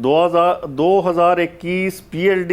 2021 PLD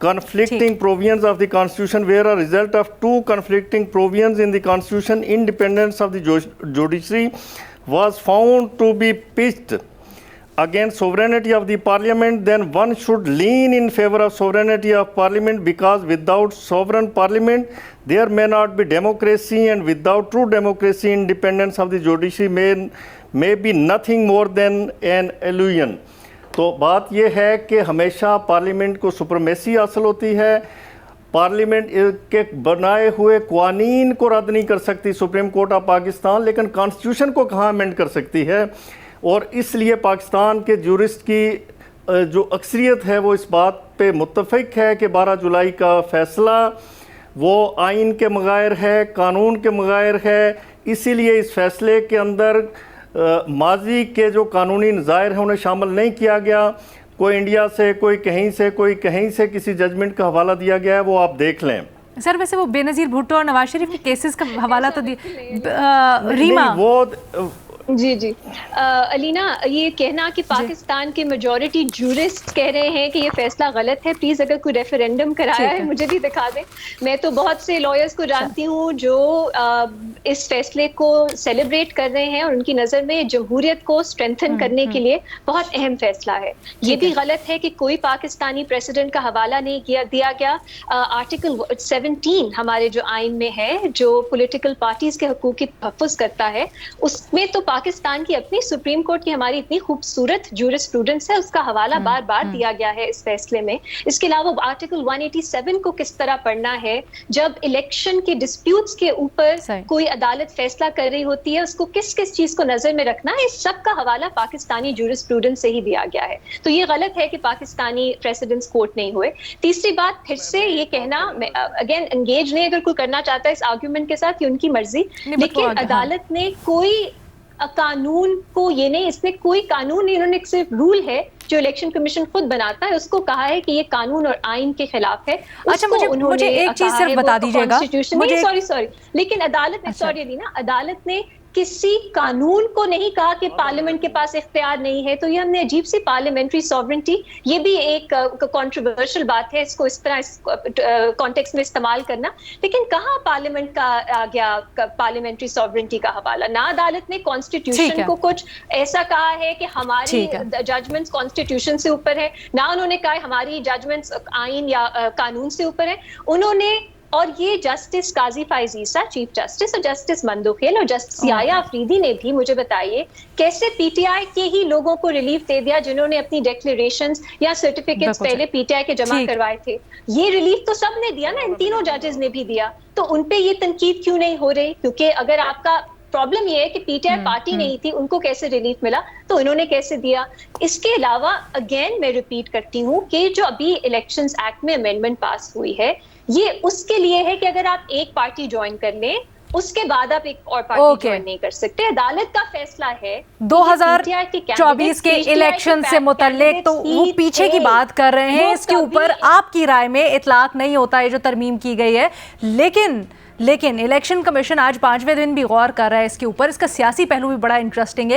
conflicting provisions of the constitution were a result of two conflicting provisions in the constitution, independence of the judiciary was found to be pitched against sovereignty of the parliament, then one should lean in favor of sovereignty of parliament, because without sovereign parliament there may not be democracy, and without true democracy independence of the judiciary may be nothing more than an illusion। تو بات یہ ہے کہ ہمیشہ parliament کو supremacy حاصل ہوتی ہے، پارلیمنٹ کے بنائے ہوئے قوانین کو رد نہیں کر سکتی سپریم کورٹ آف پاکستان، لیکن کانسٹیٹیوشن کو کہاں امینڈ کر سکتی ہے۔ اور اس لیے پاکستان کے جورسٹ کی جو اکثریت ہے وہ اس بات پہ متفق ہے کہ 12 جولائی کا فیصلہ وہ آئین کے مغائر ہے، قانون کے مغائر ہے۔ اسی لیے اس فیصلے کے اندر ماضی کے جو قانونی نظائر ہیں انہیں شامل نہیں کیا گیا، کوئی انڈیا سے، کوئی کہیں سے کسی ججمنٹ کا حوالہ دیا گیا ہے، وہ آپ دیکھ لیں۔ سر ویسے وہ بے نظیر بھٹو اور نواز شریف کے کیسز کا حوالہ تو ریما وہ جی علینا، یہ کہنا کہ پاکستان کے میجورٹی جورسٹ کہہ رہے ہیں کہ یہ فیصلہ غلط ہے، پلیز اگر کوئی ریفرینڈم کرایا ہے مجھے بھی دکھا دیں۔ میں تو بہت سے لائرز کو جانتی ہوں جو اس فیصلے کو سیلیبریٹ کر رہے ہیں، اور ان کی نظر میں جمہوریت کو اسٹرینتھن کرنے کے لیے بہت اہم فیصلہ ہے۔ یہ بھی غلط ہے کہ کوئی پاکستانی پریزیڈنٹ کا حوالہ نہیں دیا گیا۔ آرٹیکل 17 ہمارے جو آئین میں ہے، جو پولیٹیکل پارٹیز کے حقوق کی تحفظ کرتا ہے، اس میں تو پاکستان کی اپنی سپریم کورٹ کی ہماری اتنی خوبصورت جورسپروڈنس ہے، اس کا حوالہ بار بار دیا گیا ہے اس فیصلے میں۔ اس کے علاوہ آرٹیکل 187 کو کس طرح پڑھنا ہے، جب الیکشن کے ڈسپیوٹس کے اوپر کوئی عدالت فیصلہ کر رہی ہوتی ہے، اس کو کس چیز کو نظر میں رکھنا ہے، اس سب کا حوالہ پاکستانی جورسپروڈنس سے ہی دیا گیا ہے۔ تو یہ غلط ہے کہ پاکستانی پریسیڈنٹس کوٹ نہیں ہوئے۔ تیسری بات، پھر سے یہ کہنا، اگین انگیج نہیں اگر کوئی کرنا چاہتا ہے اس آرگیومنٹ کے ساتھ، یہ ان کی مرضی، لیکن عدالت نے کوئی قانون کو یہ نہیں، اس نے کوئی قانون نہیں، انہوں نے ایک صرف رول ہے جو الیکشن کمیشن خود بناتا ہے، اس کو کہا ہے کہ یہ قانون اور آئین کے خلاف ہے۔ اچھا مجھے ایک چیز صرف بتا دیجیے گا، سوری لیکن عدالت نے سوری علینا، عدالت نے کسی قانون کو نہیں کہا کہ پارلیمنٹ کے پاس اختیار نہیں ہے۔ تو یہ ہم نے عجیب سی پارلیمنٹری سوورنٹی، یہ بھی ایک کنٹروورشل بات ہے، اس کو اس طرح اس کانٹیکسٹ میں استعمال کرنا، لیکن کہاں پارلیمنٹ کا آ گیا پارلیمنٹری سوورنٹی کا حوالہ؟ نہ عدالت نے کانسٹیٹیوشن کو کچھ ایسا کہا ہے کہ ہماری ججمنٹس کانسٹیٹیوشن سے اوپر ہے، نہ انہوں نے کہا ہماری ججمنٹس آئین یا قانون سے اوپر ہے۔ انہوں نے، اور یہ جسٹس قاضی فائز عیسیٰ چیف جسٹس اور جسٹس مندوخیل اور جسٹس یحییٰ آفریدی نے بھی، مجھے بتائیے کیسے پی ٹی آئی کے ہی لوگوں کو ریلیف دے دیا جنہوں نے اپنی ڈیکلیریشنز یا سرٹیفکیٹس پہلے پی ٹی آئی کے جمع کروائے تھے۔ یہ ریلیف تو سب نے دیا نا، ان تینوں ججز نے بھی دیا، تو ان پہ یہ تنقید کیوں نہیں ہو رہی؟ کیونکہ اگر آپ کا پرابلم یہ ہے کہ پی ٹی آئی پارٹی نہیں تھی، ان کو کیسے ریلیف ملا، تو انہوں نے کیسے دیا؟ اس کے علاوہ اگین میں ریپیٹ کرتی ہوں کہ جو ابھی الیکشنز ایکٹ میں امینڈمنٹ پاس ہوئی ہے، یہ اس کے لیے ہے کہ اگر آپ ایک پارٹی جوائن کر لیں اس کے بعد آپ ایک اور پارٹی جوائن نہیں کر سکتے۔ عدالت کا فیصلہ ہے 2024 کے الیکشن سے متعلق، تو وہ پیچھے کی بات کر رہے ہیں، اس کے اوپر آپ کی رائے میں اطلاق نہیں ہوتا ہے جو ترمیم کی گئی ہے، لیکن الیکشن کمیشن آج 5ویں دن بھی غور کر رہا ہے اس کے اوپر۔ اس کا سیاسی پہلو بھی بڑا انٹرسٹنگ ہے۔